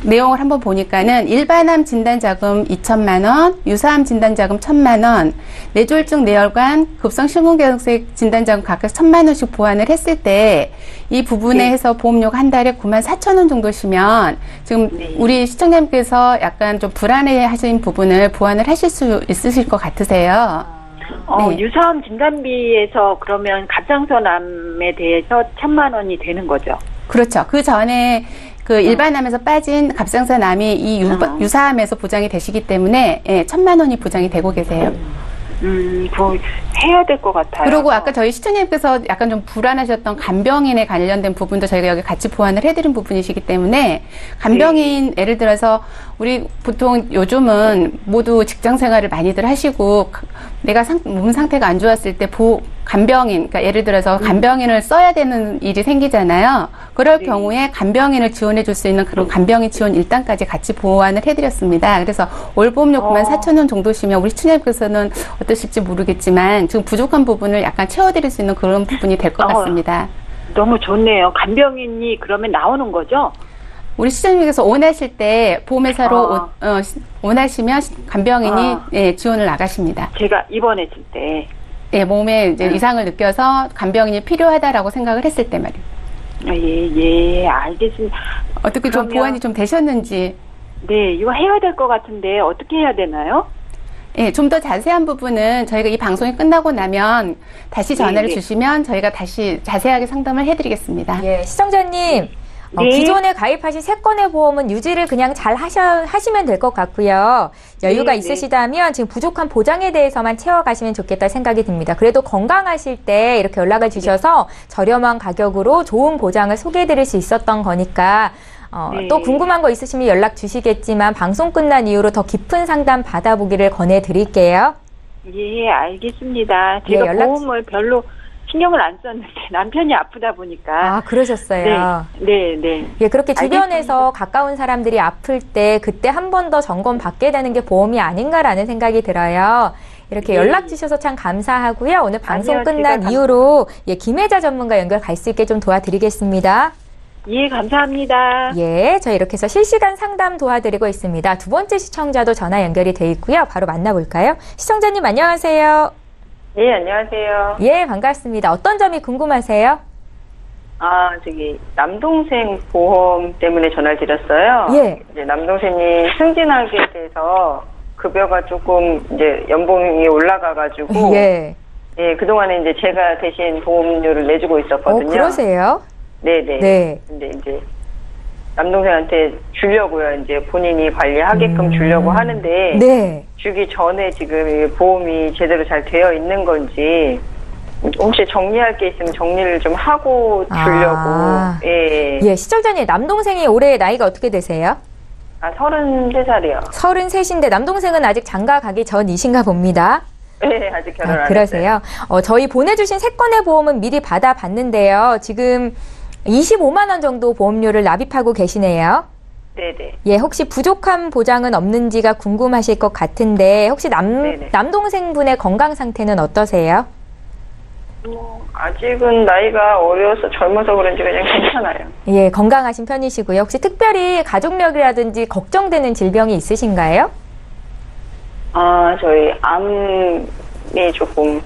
내용을 한번 보니까는 일반암 진단자금 2천만 원, 유사암 진단자금 1,000만 원, 뇌졸중 뇌혈관, 급성 심근경색 진단자금 각각 1,000만 원씩 보완을 했을 때 이 부분에 해서 보험료가 한 달에 94,000원 정도시면 지금 우리 시청자님께서 약간 좀 불안해 하신 부분을 보완을 하실 수 있으실 것 같으세요. 네. 유사암 진단비에서 그러면 갑상선암에 대해서 1,000만 원이 되는 거죠? 그렇죠. 그 전에 일반암에서 빠진 갑상선암이 이 유사암에서 보장이 되시기 때문에 1,000만 원이 보장이 되고 계세요. 그거 해야 될 것 같아요. 그리고 아까 저희 시청자님께서 약간 좀 불안하셨던 간병인에 관련된 부분도 저희가 여기 같이 보완을 해드린 부분이시기 때문에 간병인 예를 들어서 우리 보통 요즘은 모두 직장 생활을 많이들 하시고 내가 몸 상태가 안 좋았을 때 간병인, 그러니까 예를 들어서 간병인을 써야 되는 일이 생기잖아요. 그럴 경우에 간병인을 지원해 줄 수 있는 그런 간병인 지원 1단까지 같이 보완을 해드렸습니다. 그래서 월 보험료 94,000원 정도시면 우리 시청자님께서는 어떠실지 모르겠지만 지금 부족한 부분을 약간 채워드릴 수 있는 그런 부분이 될 것 같습니다. 너무 좋네요. 간병인이 그러면 나오는 거죠? 우리 시청자님께서 원하실 때 보험회사로 원하시면 간병인이 지원을 나가십니다. 제가 입원했을 때. 몸에 이제 이상을 느껴서 간병인이 필요하다라고 생각을 했을 때 말이에요. 예, 알겠습니다. 어떻게 좀 보완이 좀 되셨는지. 네, 이거 해야 될 것 같은데 어떻게 해야 되나요? 예, 좀 더 자세한 부분은 저희가 이 방송이 끝나고 나면 다시 전화를 주시면 저희가 다시 자세하게 상담을 해드리겠습니다. 예, 시청자님. 기존에 가입하신 3건의 보험은 유지를 그냥 잘 하시면 될 것 같고요. 여유가 있으시다면 지금 부족한 보장에 대해서만 채워가시면 좋겠다 생각이 듭니다. 그래도 건강하실 때 이렇게 연락을 주셔서 저렴한 가격으로 좋은 보장을 소개해드릴 수 있었던 거니까 또 궁금한 거 있으시면 연락 주시겠지만 방송 끝난 이후로 더 깊은 상담 받아보기를 권해드릴게요. 예, 알겠습니다. 제가 보험을 별로 신경을 안 썼는데 남편이 아프다 보니까. 아, 그러셨어요. 네. 예, 그렇게 주변에서 가까운 사람들이 아플 때 그때 한 번 더 점검 받게 되는 게 보험이 아닌가라는 생각이 들어요. 이렇게 연락 주셔서 참 감사하고요. 오늘 방송 끝난 이후로 김혜자 전문가 연결 갈 수 있게 좀 도와드리겠습니다. 예, 감사합니다. 예, 저희 이렇게 해서 실시간 상담 도와드리고 있습니다. 두 번째 시청자도 전화 연결이 돼 있고요. 바로 만나볼까요? 시청자님 안녕하세요. 예, 안녕하세요. 예, 반갑습니다. 어떤 점이 궁금하세요? 남동생 보험 때문에 전화를 드렸어요. 예. 이제 남동생이 승진하게 돼서 급여가 조금 이제 연봉이 올라가가지고. 예. 예, 그동안에 이제 제가 대신 보험료를 내주고 있었거든요. 그러세요? 네네. 네. 근데 이제 남동생한테 주려고요. 이제 본인이 관리하게끔 주려고 하는데. 네. 주기 전에 지금 이 보험이 제대로 잘 되어 있는 건지. 혹시 정리할 게 있으면 정리를 좀 하고 주려고. 예. 예, 시청자님, 남동생이 올해 나이가 어떻게 되세요? 33살이요. 33인데 남동생은 아직 장가 가기 전이신가 봅니다. 네, 아직 결혼 안 했어요. 그러세요? 저희 보내주신 3건의 보험은 미리 받아봤는데요. 지금 25만 원 정도 보험료를 납입하고 계시네요. 네네. 예, 혹시 부족한 보장은 없는지가 궁금하실 것 같은데 혹시 네네. 남동생분의 건강 상태는 어떠세요? 아직은 나이가 어려서 젊어서 그런지 그냥 괜찮아요. 예, 건강하신 편이시고요. 혹시 특별히 가족력이라든지 걱정되는 질병이 있으신가요? 저희 암이 조금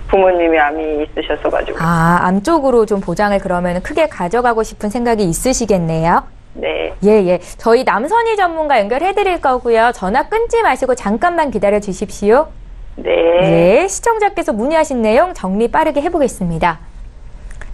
부모님이 암이 있으셔서가지고. 암 쪽으로 좀 보장을 그러면 크게 가져가고 싶은 생각이 있으시겠네요. 네. 예. 저희 남선희 전문가 연결해드릴 거고요. 전화 끊지 마시고 잠깐만 기다려 주십시오. 네. 예, 시청자께서 문의하신 내용 정리 빠르게 해보겠습니다.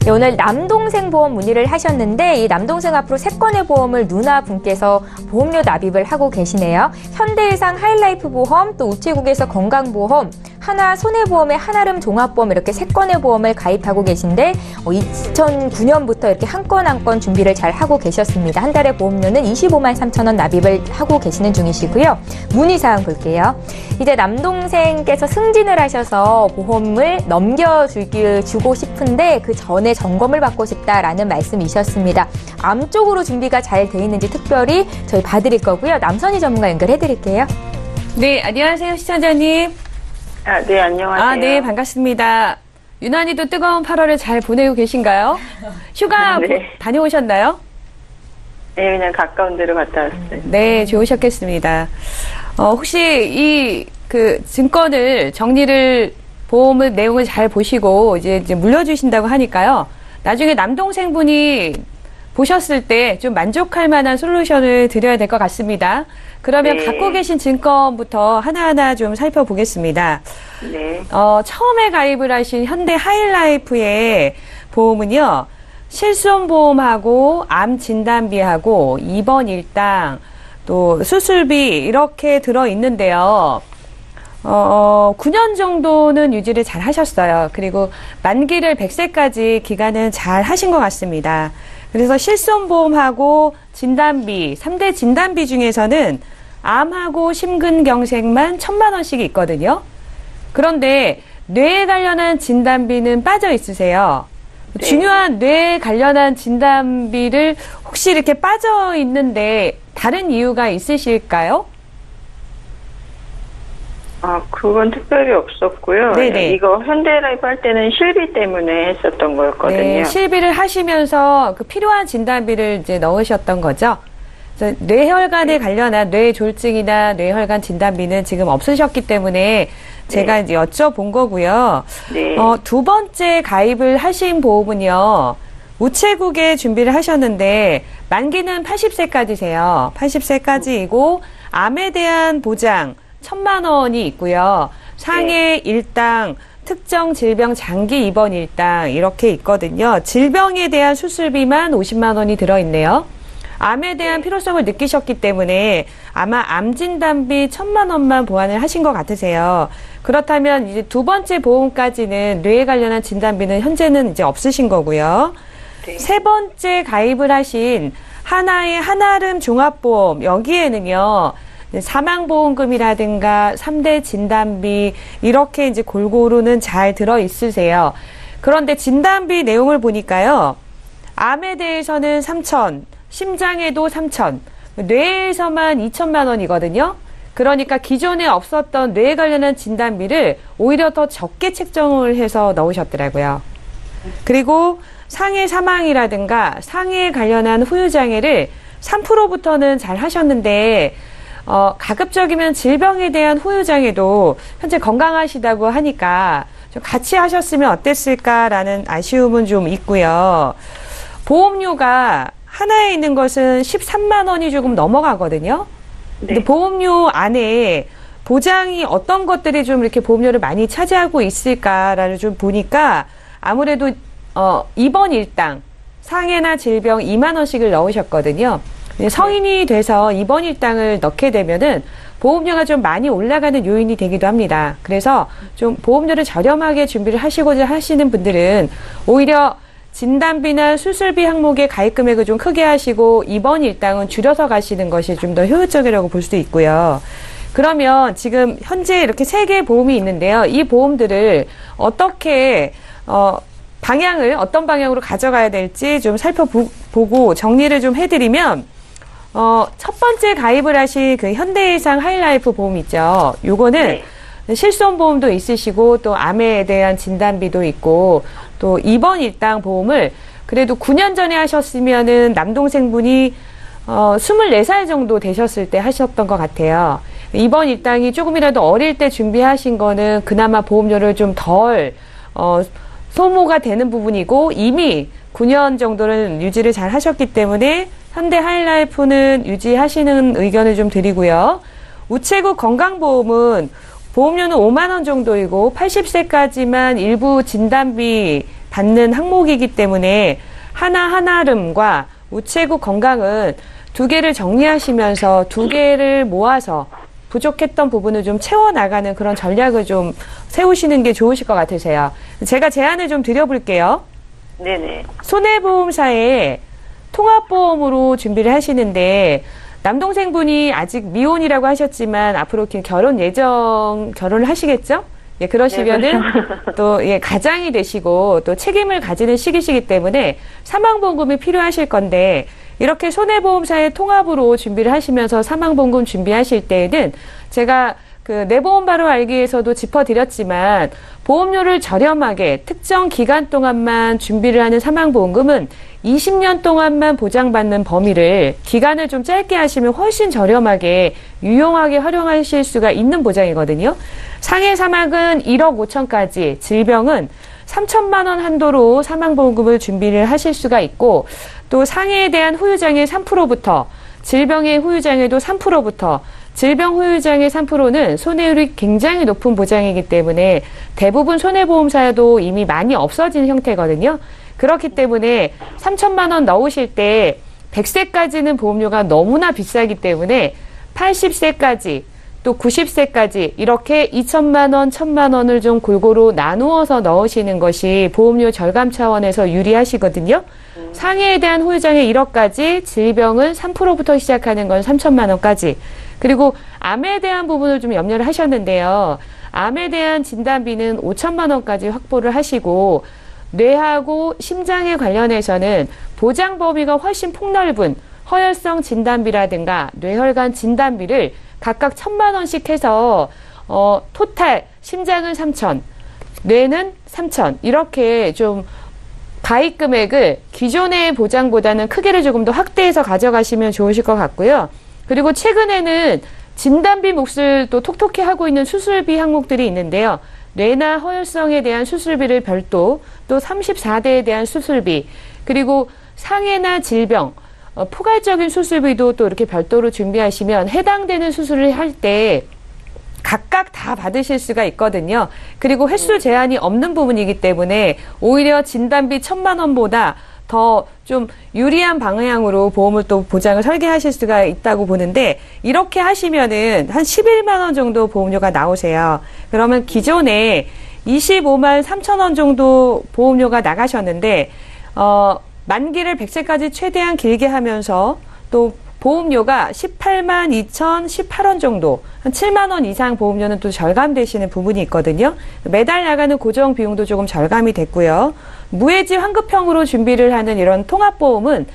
네, 오늘 남동생 보험 문의를 하셨는데 이 남동생 앞으로 3건의 보험을 누나분께서 보험료 납입을 하고 계시네요. 현대해상 하이라이프 보험, 또 우체국에서 건강보험, 하나 손해보험의 한아름 종합보험 이렇게 3건의 보험을 가입하고 계신데 2009년부터 이렇게 한 건 한 건 준비를 잘 하고 계셨습니다. 한 달에 보험료는 25만 3천 원 납입을 하고 계시는 중이시고요. 문의사항 볼게요. 이제 남동생께서 승진을 하셔서 보험을 넘겨주고 싶은데 그 전에 점검을 받고 싶다라는 말씀이셨습니다. 암 쪽으로 준비가 잘 돼 있는지 특별히 저희 봐드릴 거고요. 남선희 전문가 연결해드릴게요. 네, 안녕하세요, 시청자님. 네, 안녕하세요. 네, 반갑습니다. 유난히도 뜨거운 8월을 잘 보내고 계신가요? 휴가 네. 다녀오셨나요? 네, 그냥 가까운 데로 갔다 왔어요. 네, 좋으셨겠습니다. 혹시 증권을 정리를 보험의 내용을 잘 보시고 이제 물려주신다고 하니까요. 나중에 남동생분이 보셨을 때 좀 만족할 만한 솔루션을 드려야 될 것 같습니다. 그러면 네. 갖고 계신 증권부터 하나하나 좀 살펴보겠습니다. 네. 처음에 가입을 하신 현대 하이라이프의 보험은요. 실손보험하고 암 진단비하고 입원 일당 또 수술비 이렇게 들어있는데요. 9년 정도는 유지를 잘 하셨어요. 그리고 만기를 100세까지 기간은 잘 하신 것 같습니다. 그래서 실손보험하고 진단비, 3대 진단비 중에서는 암하고 심근경색만 1,000만 원씩이 있거든요. 그런데 뇌에 관련한 진단비는 빠져 있으세요. 네. 중요한 뇌에 관련한 진단비를 혹시 이렇게 빠져 있는데 다른 이유가 있으실까요? 그건 특별히 없었고요. 네네. 이거 현대라이프 할 때는 실비 때문에 했었던 거였거든요. 네, 실비를 하시면서 그 필요한 진단비를 이제 넣으셨던 거죠. 그래서 뇌혈관에 관련한 뇌졸중이나 뇌혈관 진단비는 지금 없으셨기 때문에 제가 이제 여쭤본 거고요. 네. 두 번째 가입을 하신 보험은요. 우체국에 준비를 하셨는데 만기는 80세까지세요. 80세까지이고 암에 대한 보장 1,000만 원이 있고요. 상해 일당, 특정 질병 장기 입원 일당 이렇게 있거든요. 질병에 대한 수술비만 50만 원이 들어있네요. 암에 대한 필요성을 느끼셨기 때문에 아마 암 진단비 1,000만 원만 보완을 하신 것 같으세요. 그렇다면 이제 두 번째 보험까지는 뇌에 관련한 진단비는 현재는 이제 없으신 거고요. 네. 세 번째 가입을 하신 하나의 한아름 종합보험 여기에는요. 사망보험금이라든가 3대 진단비 이렇게 이제 골고루는 잘 들어 있으세요. 그런데 진단비 내용을 보니까요. 암에 대해서는 3천, 심장에도 3천, 뇌에서만 2천만 원이거든요. 그러니까 기존에 없었던 뇌에 관련한 진단비를 오히려 더 적게 책정을 해서 넣으셨더라고요. 그리고 상해 사망이라든가 상해에 관련한 후유장애를 3%부터는 잘 하셨는데 가급적이면 질병에 대한 후유장애도 현재 건강하시다고 하니까 좀 같이 하셨으면 어땠을까라는 아쉬움은 좀 있고요. 보험료가 하나에 있는 것은 13만 원이 조금 넘어가거든요. 근데 네. 보험료 안에 보장이 어떤 것들이 좀 이렇게 보험료를 많이 차지하고 있을까를 좀 보니까 아무래도 입원 일당 상해나 질병 2만 원씩을 넣으셨거든요. 성인이 돼서 입원 일당을 넣게 되면은 보험료가 좀 많이 올라가는 요인이 되기도 합니다. 그래서 좀 보험료를 저렴하게 준비를 하시고자 하시는 분들은 오히려 진단비나 수술비 항목의 가입 금액을 좀 크게 하시고 입원 일당은 줄여서 가시는 것이 좀 더 효율적이라고 볼 수도 있고요. 그러면 지금 현재 이렇게 3개의 보험이 있는데요. 이 보험들을 어떻게 방향을 어떤 방향으로 가져가야 될지 좀 살펴보고 정리를 좀 해드리면 첫 번째 가입을 하신 그 현대해상 하이라이프 보험 있죠. 요거는 네. 실손보험도 있으시고 또 암에 대한 진단비도 있고 또 입원 일당 보험을 그래도 9년 전에 하셨으면은 남동생분이 24살 정도 되셨을 때 하셨던 것 같아요. 입원 일당이 조금이라도 어릴 때 준비하신 거는 그나마 보험료를 좀 덜 소모가 되는 부분이고 이미 9년 정도는 유지를 잘 하셨기 때문에 현대 하이라이프는 유지하시는 의견을 좀 드리고요. 우체국 건강보험은 보험료는 5만 원 정도이고 80세까지만 일부 진단비 받는 항목이기 때문에 하나하나름과 우체국 건강은 2개를 정리하시면서 2개를 모아서 부족했던 부분을 좀 채워나가는 그런 전략을 좀 세우시는 게 좋으실 것 같으세요. 제가 제안을 좀 드려볼게요. 네네. 손해보험사에 통합보험으로 준비를 하시는데 남동생분이 아직 미혼이라고 하셨지만 앞으로 결혼을 하시겠죠? 예, 그러시면은 또 예, 가장이 되시고 또 책임을 가지는 시기시기 때문에 사망보험금이 필요하실 건데 이렇게 손해보험사의 통합으로 준비를 하시면서 사망보험금 준비하실 때에는 제가 그 내 보험 바로 알기에서도 짚어드렸지만 보험료를 저렴하게 특정 기간 동안만 준비를 하는 사망보험금은 20년 동안만 보장받는 범위를 기간을 좀 짧게 하시면 훨씬 저렴하게 유용하게 활용하실 수가 있는 보장이거든요. 상해 사망은 1억 5천까지, 질병은 3천만 원 한도로 사망보험금을 준비를 하실 수가 있고 또 상해에 대한 후유장애 3%부터 질병의 후유장애도 3%부터 질병 후유장애 3%는 손해율이 굉장히 높은 보장이기 때문에 대부분 손해보험사도 이미 많이 없어진 형태거든요. 그렇기 때문에 3천만 원 넣으실 때 100세까지는 보험료가 너무나 비싸기 때문에 80세까지 또 90세까지 이렇게 2천만 원, 1천만 원을 좀 골고루 나누어서 넣으시는 것이 보험료 절감 차원에서 유리하시거든요. 상해에 대한 후유장애 1억까지, 질병은 3%부터 시작하는 건 3천만 원까지. 그리고 암에 대한 부분을 좀 염려를 하셨는데요. 암에 대한 진단비는 5천만 원까지 확보를 하시고 뇌하고 심장에 관련해서는 보장 범위가 훨씬 폭넓은 허혈성 진단비라든가 뇌혈관 진단비를 각각 1,000만 원씩 해서 토탈 심장은 3천, 뇌는 3천 이렇게 좀 가입 금액을 기존의 보장보다는 크기를 조금 더 확대해서 가져가시면 좋으실 것 같고요. 그리고 최근에는 진단비 몫을 또 톡톡히 하고 있는 수술비 항목들이 있는데요. 뇌나 허혈성에 대한 수술비를 별도, 또 34대에 대한 수술비, 그리고 상해나 질병, 포괄적인 수술비도 또 이렇게 별도로 준비하시면 해당되는 수술을 할 때 각각 다 받으실 수가 있거든요. 그리고 횟수 제한이 없는 부분이기 때문에 오히려 진단비 1,000만 원보다 더 좀 유리한 방향으로 보험을 또 보장을 설계하실 수가 있다고 보는데 이렇게 하시면은 한 11만 원 정도 보험료가 나오세요. 그러면 기존에 25만 3천 원 정도 보험료가 나가셨는데 만기를 100세까지 최대한 길게 하면서 또 보험료가 18만 2,018원 정도, 한 7만 원 이상 보험료는 또 절감되시는 부분이 있거든요. 매달 나가는 고정 비용도 조금 절감이 됐고요. 무해지 환급형으로 준비를 하는 이런 통합보험은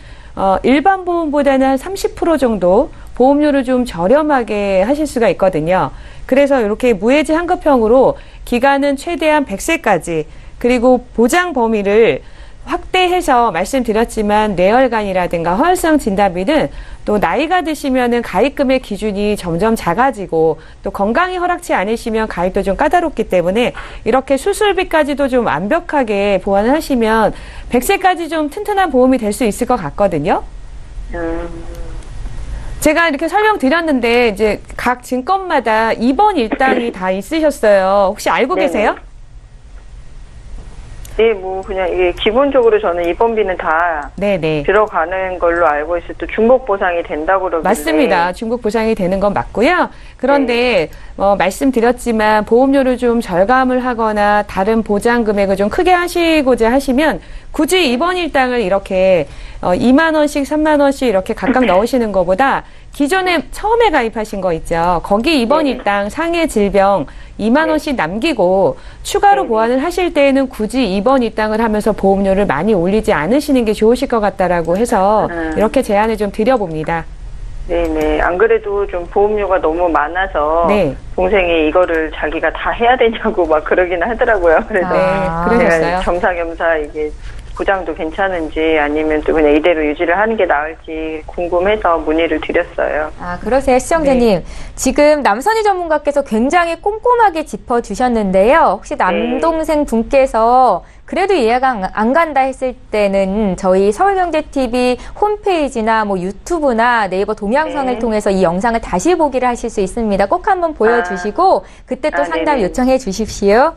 일반 보험보다는 한 30% 정도 보험료를 좀 저렴하게 하실 수가 있거든요. 그래서 이렇게 무해지 환급형으로 기간은 최대한 100세까지 그리고 보장 범위를 확대해서 말씀드렸지만 뇌혈관이라든가 허혈성 진단비는 또 나이가 드시면은 가입금의 기준이 점점 작아지고 또 건강이 허락치 않으시면 가입도 좀 까다롭기 때문에 이렇게 수술비까지도 좀 완벽하게 보완을 하시면 100세까지 좀 튼튼한 보험이 될 수 있을 것 같거든요. 제가 이렇게 설명드렸는데 이제 각 증권마다 입원 일당이 다 있으셨어요. 혹시 알고 네네. 계세요? 네, 뭐 그냥 이게 기본적으로 저는 입원비는 다 네네. 들어가는 걸로 알고 있어요. 또 중복 보상이 된다고 그러길래. 맞습니다. 중복 보상이 되는 건 맞고요. 그런데 말씀드렸지만 보험료를 좀 절감을 하거나 다른 보장 금액을 좀 크게 하시고자 하시면 굳이 입원 일당을 이렇게 2만 원씩 3만 원씩 이렇게 각각 넣으시는 것보다 기존에 처음에 가입하신 거 있죠. 거기 입원 일당 상해 질병 2만 원씩 남기고 추가로 보완을 하실 때에는 굳이 입원 일당을 하면서 보험료를 많이 올리지 않으시는 게 좋으실 것 같다라고 해서 이렇게 제안을 좀 드려봅니다. 네네. 안 그래도 좀 보험료가 너무 많아서 네. 동생이 이거를 자기가 다 해야 되냐고 막 그러긴 하더라고요. 그래서 네, 그러셨어요? 제가 겸사겸사 이게 보장도 괜찮은지 아니면 또 그냥 이대로 유지를 하는 게 나을지 궁금해서 문의를 드렸어요. 아, 그러세요, 시청자님. 네. 지금 남선희 전문가께서 굉장히 꼼꼼하게 짚어주셨는데요. 혹시 남동생 분께서 그래도 이해가 안 간다 했을 때는 저희 서울경제TV 홈페이지나 뭐 유튜브나 네이버 동영상을 통해서 이 영상을 다시 보기를 하실 수 있습니다. 꼭 한번 보여주시고 그때 또 상담 네네. 요청해 주십시오.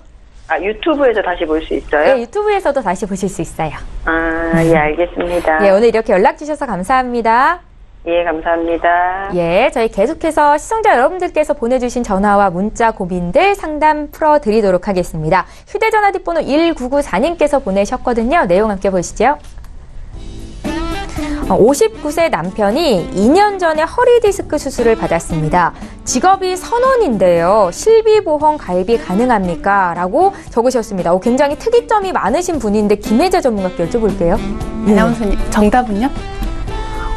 아, 유튜브에서 다시 볼 수 있어요? 네, 유튜브에서도 다시 보실 수 있어요. 아, 예, 알겠습니다. 예, 오늘 이렇게 연락 주셔서 감사합니다. 예, 감사합니다. 예, 저희 계속해서 시청자 여러분들께서 보내주신 전화와 문자 고민들 상담 풀어드리도록 하겠습니다. 휴대전화 뒷번호 1994님께서 보내셨거든요. 내용 함께 보시죠. 59세 남편이 2년 전에 허리 디스크 수술을 받았습니다. 직업이 선원인데요. 실비보험 가입이 가능합니까? 라고 적으셨습니다. 굉장히 특이점이 많으신 분인데 김혜자 전문가께 여쭤볼게요. 아나운서님, 정답은요?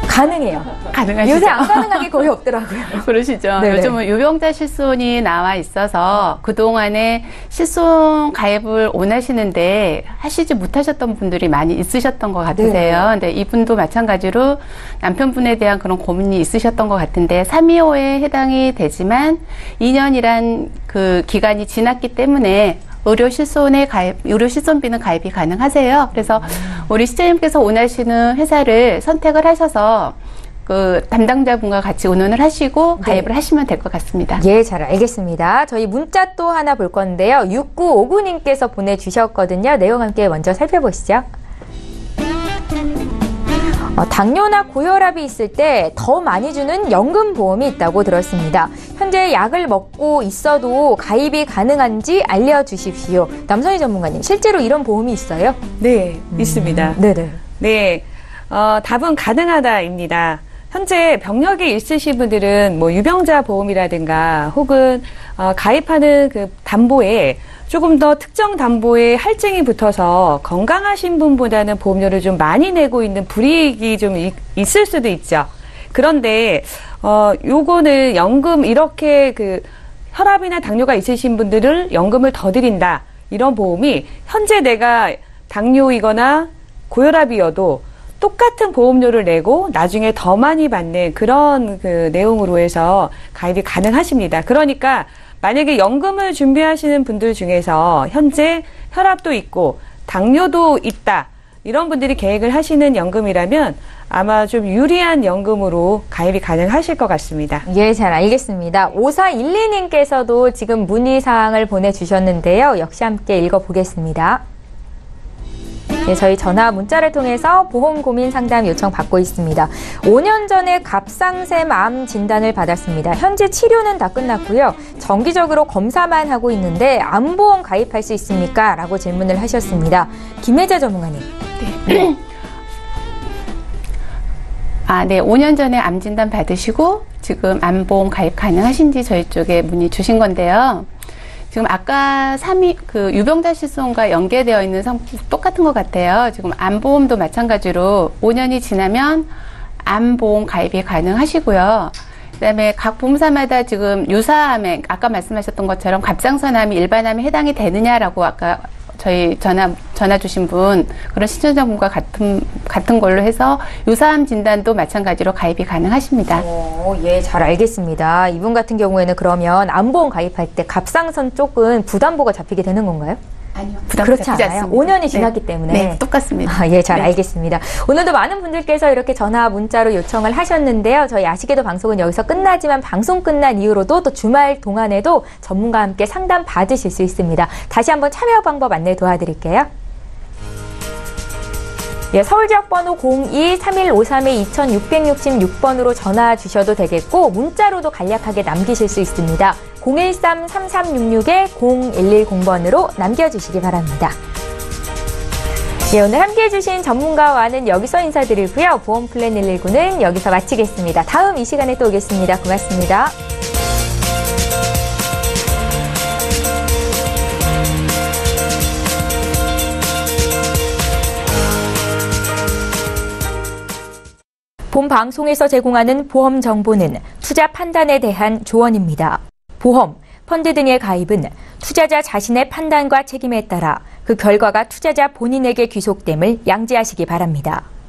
가능해요. 가능하시죠? 요새 안 가능한 게 거의 없더라고요. 그러시죠. 네네. 요즘은 유병자 실손이 나와 있어서 그동안에 실손 가입을 원하시는데 하시지 못하셨던 분들이 많이 있으셨던 것 같으세요. 근데 이분도 마찬가지로 남편분에 대한 그런 고민이 있으셨던 것 같은데 325에 해당이 되지만 2년이란 그 기간이 지났기 때문에 의료 실손비는 가입이 가능하세요. 그래서 우리 시청자님께서 원하시는 회사를 선택을 하셔서 그 담당자분과 같이 의논을 하시고 가입을 하시면 될 것 같습니다. 예, 잘 알겠습니다. 저희 문자 또 하나 볼 건데요. 6959님께서 보내주셨거든요. 내용 함께 먼저 살펴보시죠. 당뇨나 고혈압이 있을 때 더 많이 주는 연금보험이 있다고 들었습니다. 현재 약을 먹고 있어도 가입이 가능한지 알려주십시오. 남선희 전문가님, 실제로 이런 보험이 있어요? 네, 있습니다. 네네. 네, 답은 가능하다입니다. 현재 병력이 있으신 분들은 뭐 유병자 보험이라든가 혹은 가입하는 그 담보에 조금 더 특정 담보에 할증이 붙어서 건강하신 분보다는 보험료를 좀 많이 내고 있는 불이익이 좀 있을 수도 있죠. 그런데 요거는 연금 이렇게 그 혈압이나 당뇨가 있으신 분들을 연금을 더 드린다. 이런 보험이 현재 내가 당뇨이거나 고혈압이어도 똑같은 보험료를 내고 나중에 더 많이 받는 그런 그 내용으로 해서 가입이 가능하십니다. 그러니까 만약에 연금을 준비하시는 분들 중에서 현재 혈압도 있고 당뇨도 있다. 이런 분들이 계획을 하시는 연금이라면 아마 좀 유리한 연금으로 가입이 가능하실 것 같습니다. 예, 잘 알겠습니다. 5412님께서도 지금 문의사항을 보내주셨는데요. 역시 함께 읽어보겠습니다. 네, 저희 전화 문자를 통해서 보험 고민 상담 요청 받고 있습니다. 5년 전에 갑상샘 암 진단을 받았습니다. 현재 치료는 다 끝났고요. 정기적으로 검사만 하고 있는데 암보험 가입할 수 있습니까? 라고 질문을 하셨습니다. 김혜자 전문가님. 네. 네. 5년 전에 암 진단 받으시고 지금 암보험 가입 가능하신지 저희 쪽에 문의 주신 건데요. 지금 아까 그 유병자 실손과 연계되어 있는 상품 똑같은 것 같아요. 지금 암보험도 마찬가지로 5년이 지나면 암보험 가입이 가능하시고요. 그다음에 각 보험사마다 지금 유사암에 아까 말씀하셨던 것처럼 갑상선암이 일반암에 해당이 되느냐라고 아까 저희 전화 주신 분 그런 신청자분과 같은 걸로 해서 유사암 진단도 마찬가지로 가입이 가능하십니다. 예, 잘 알겠습니다. 이분 같은 경우에는 그러면 암보험 가입할 때 갑상선 쪽은 부담보가 잡히게 되는 건가요? 아니요. 부담 그렇지 잡히지 않아요. 않습니다. 5년이 지났기 네. 때문에. 네, 똑같습니다. 예, 잘 네. 알겠습니다. 오늘도 많은 분들께서 이렇게 전화, 문자로 요청을 하셨는데요. 저희 아시게도 방송은 여기서 끝나지만 방송 끝난 이후로도 또 주말 동안에도 전문가와 함께 상담 받으실 수 있습니다. 다시 한번 참여 방법 안내 도와드릴게요. 예, 서울 지역 번호 02-3153-2666번으로 전화 주셔도 되겠고 문자로도 간략하게 남기실 수 있습니다. 013-3366-0110번으로 남겨주시기 바랍니다. 예, 오늘 함께해 주신 전문가와는 여기서 인사드리고요. 보험 플랜 119는 여기서 마치겠습니다. 다음 이 시간에 또 오겠습니다. 고맙습니다. 본 방송에서 제공하는 보험 정보는 투자 판단에 대한 조언입니다. 보험, 펀드 등의 가입은 투자자 자신의 판단과 책임에 따라 그 결과가 투자자 본인에게 귀속됨을 양지하시기 바랍니다.